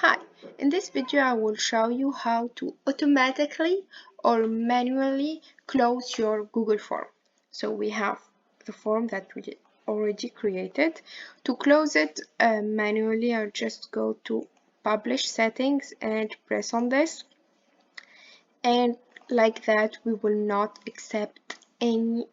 Hi, in this video I will show you how to automatically or manually close your Google form. So we have the form that we already created. To close it manually, I'll just go to Publish Settings and press on this. And like that, we will not accept any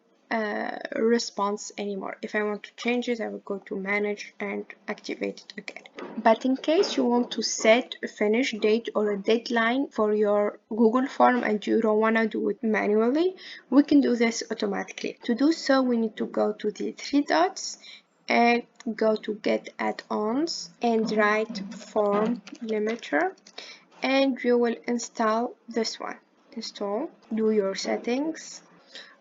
response anymore. If I want to change it, I will go to Manage and activate it again. But in case you want to set a finish date or a deadline for your Google form and you don't want to do it manually, we can do this automatically. To do so, we need to go to the three dots and go to Get Add-ons and write FormLimiter, and you will install this one. Install, do your settings.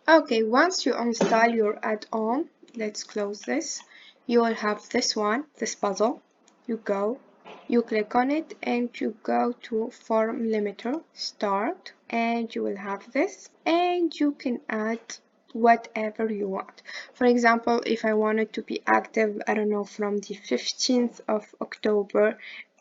Okay, once you install your add-on, let's close this. You will have this one, this puzzle. You click on it and you go to FormLimiter, start, and you will have this, and you can add whatever you want. For example, if I wanted to be active, I don't know, from the 15th of October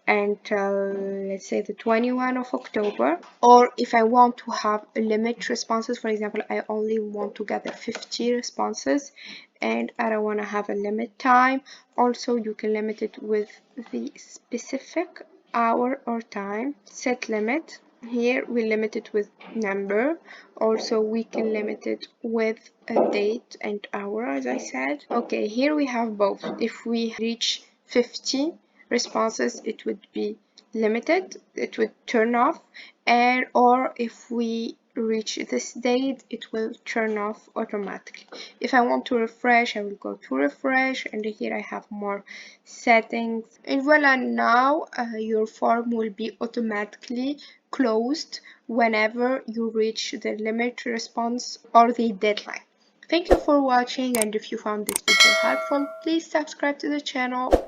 until let's say the 21st of October, or if I want to have a limit responses, for example, I only want to gather 50 responses and I don't want to have a limit time, also you can limit it with the specific hour or time. Set limit. Here we limit it with number. Also we can limit it with a date and hour, as I said. Okay, here we have both. If we reach 50 responses, it would be limited, it would turn off, and or if we reach this date, it will turn off automatically. If I want to refresh, I will go to refresh, and here I have more settings, and voila, now your form will be automatically closed whenever you reach the limit response or the deadline. Thank you for watching, and if you found this video helpful, please subscribe to the channel.